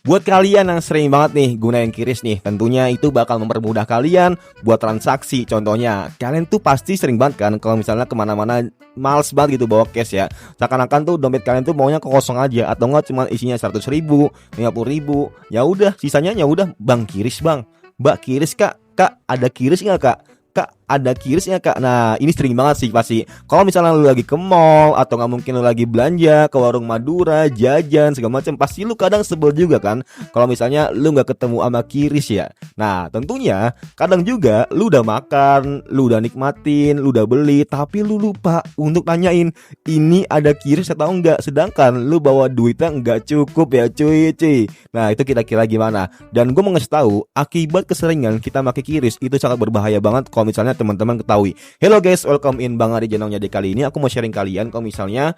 Buat kalian yang sering banget nih gunain QRIS nih, tentunya itu bakal mempermudah kalian buat transaksi. Contohnya, kalian tuh pasti sering banget kan kalau misalnya kemana-mana males banget gitu bawa cash ya. Seakan-akan tuh dompet kalian tuh maunya kosong aja, atau enggak cuma isinya 100.000, 50.000. Ya udah, sisanya ya udah bang QRIS bang, mbak QRIS kak, ada QRIS nggak kak? Kak, ada QRIS-nya kak. Nah, ini sering banget sih pasti. Kalau misalnya lu lagi ke mall, atau nggak mungkin lu lagi belanja ke warung Madura, jajan segala macam, pasti lu kadang sebel juga kan kalau misalnya lu nggak ketemu sama QRIS ya. Nah, tentunya kadang juga lu udah makan, lu udah nikmatin, lu udah beli, tapi lu lupa untuk tanyain ini ada QRIS atau enggak. Sedangkan lu bawa duitnya nggak cukup ya cuy. Nah, itu kira-kira gimana? Dan gue mau ngasih tahu, akibat keseringan kita pakai QRIS itu sangat berbahaya banget kalau misalnya teman-teman ketahui. Hello guys, welcome in Bang Ari Jenongnya. Di kali ini aku mau sharing kalian kalau misalnya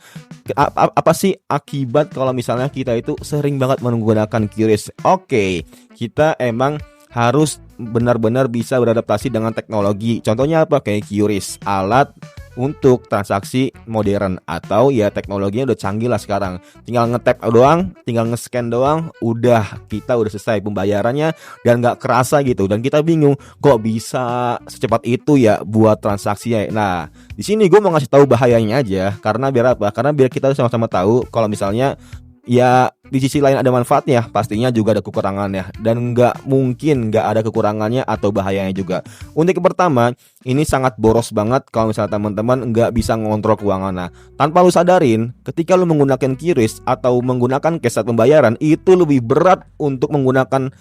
apa sih akibat kalau misalnya kita itu sering banget menggunakan QRIS. Oke, kita emang harus benar-benar bisa beradaptasi dengan teknologi. Contohnya apa? Kayak QRIS, alat untuk transaksi modern, atau ya teknologinya udah canggih lah sekarang. Tinggal nge-tap doang, tinggal nge-scan doang, udah kita udah selesai pembayarannya dan nggak kerasa gitu. Dan kita bingung kok bisa secepat itu ya buat transaksinya. Nah, di sini gue mau ngasih tahu bahayanya aja, karena biar apa? Karena biar kita sama-sama tahu kalau misalnya ya di sisi lain ada manfaatnya, pastinya juga ada kekurangannya. Dan nggak mungkin nggak ada kekurangannya atau bahayanya juga. Untuk yang pertama, ini sangat boros banget kalau misalnya teman-teman nggak bisa ngontrol keuangan. Nah, tanpa lu sadarin, ketika lu menggunakan QRIS atau menggunakan cash saat pembayaran, itu lebih berat untuk menggunakan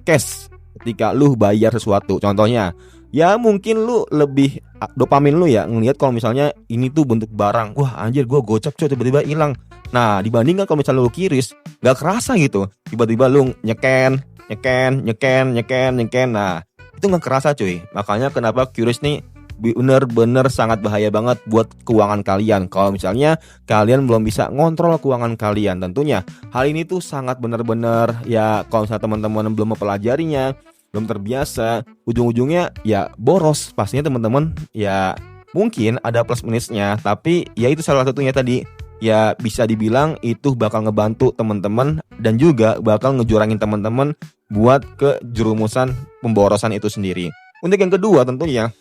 cash ketika lu bayar sesuatu. Contohnya, ya mungkin lu lebih dopamin lu ya ngelihat kalau misalnya ini tuh bentuk barang, wah anjir gue gocap coy, tiba-tiba hilang. Nah, dibandingkan kalau misalnya lu QRIS, gak kerasa gitu, tiba-tiba lu nyeken. Nah, itu gak kerasa cuy. Makanya kenapa QRIS nih bener-bener sangat bahaya banget buat keuangan kalian. Kalau misalnya kalian belum bisa ngontrol keuangan kalian, tentunya hal ini tuh sangat bener-bener ya, kalau misalnya teman-teman belum mempelajarinya, belum terbiasa, ujung-ujungnya ya boros. Pastinya teman-teman ya mungkin ada plus minusnya, tapi ya itu salah satunya tadi. Ya bisa dibilang itu bakal ngebantu teman-teman dan juga bakal ngejurangin teman-teman buat ke jerumusan pemborosan itu sendiri. Untuk yang kedua, tentunya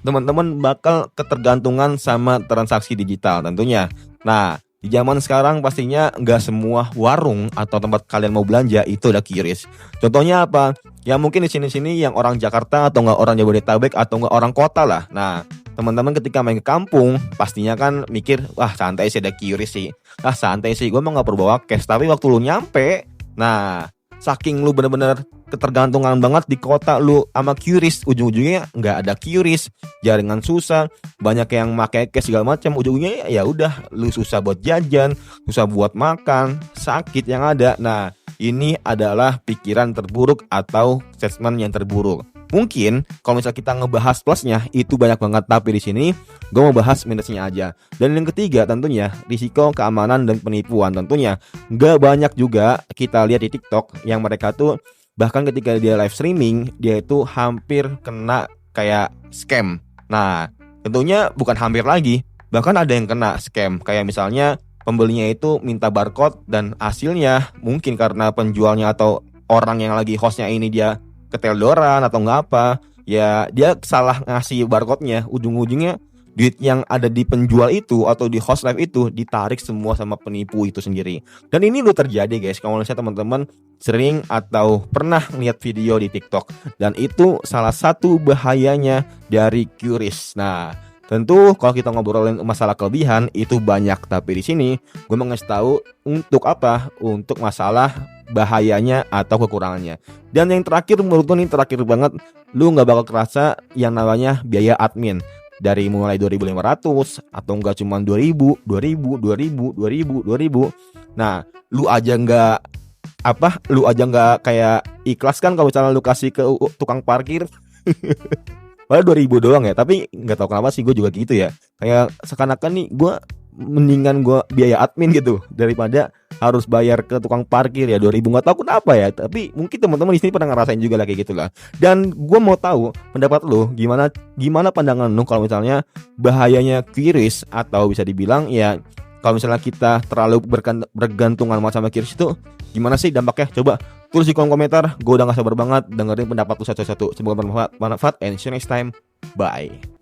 teman-teman bakal ketergantungan sama transaksi digital tentunya. Nah, di zaman sekarang pastinya nggak semua warung atau tempat kalian mau belanja itu ada QRIS. Contohnya apa? Ya mungkin di sini-sini yang orang Jakarta atau nggak orang Jabodetabek atau nggak orang kota lah. Nah, teman-teman ketika main ke kampung pastinya kan mikir, wah santai sih ada QRIS sih. Ah santai sih, gue mah nggak perlu bawa cash. Tapi waktu lu nyampe, nah saking lu bener-bener ketergantungan banget di kota lu sama QRIS, ujung-ujungnya nggak ada QRIS, jaringan susah, banyak yang pakai cash segala macam, ujung-ujungnya ya udah lu susah buat jajan, susah buat makan, sakit yang ada. Nah, ini adalah pikiran terburuk atau statement yang terburuk. Mungkin kalau misalnya kita ngebahas plusnya itu banyak banget, tapi di sini gue mau bahas minusnya aja. Dan yang ketiga tentunya risiko keamanan dan penipuan. Tentunya nggak banyak juga kita lihat di TikTok yang mereka tuh bahkan ketika dia live streaming dia itu hampir kena kayak scam. Nah, tentunya bukan hampir lagi, bahkan ada yang kena scam. Kayak misalnya pembelinya itu minta barcode dan hasilnya mungkin karena penjualnya atau orang yang lagi hostnya ini dia keteldoran atau nggak apa, ya dia salah ngasih barcode-nya, ujung-ujungnya duit yang ada di penjual itu atau di host live itu ditarik semua sama penipu itu sendiri. Dan ini udah terjadi guys, kalau misalnya teman-teman sering atau pernah lihat video di TikTok, dan itu salah satu bahayanya dari QRIS. Nah, tentu kalau kita ngobrolin masalah kelebihan itu banyak, tapi di sini gue mau ngasih tahu untuk apa? Untuk masalah bahayanya atau kekurangannya. Dan yang terakhir, menurut gue nih terakhir banget, lu nggak bakal kerasa yang namanya biaya admin. Dari mulai 2.500 atau enggak cuma 2.000. Nah, lu aja nggak kayak ikhlas kan kalau misalnya lu kasih ke tukang parkir. Padahal 2.000 doang ya, tapi nggak tahu kenapa sih gue juga gitu ya. Kayak seakan-akan nih gue mendingan gue biaya admin gitu daripada harus bayar ke tukang parkir ya 2.000, nggak tahu kenapa ya. Tapi mungkin teman-teman di sini pernah ngerasain juga lah kayak gitulah. Dan gue mau tahu pendapat lu gimana pandangan lu kalau misalnya bahayanya QRIS, atau bisa dibilang ya kalau misalnya kita terlalu bergantungan sama QRIS itu gimana sih dampaknya? Coba Tulis di kolom komentar. Gue udah gak sabar banget dengerin pendapat lu satu-satu. Semoga bermanfaat and see you next time. Bye.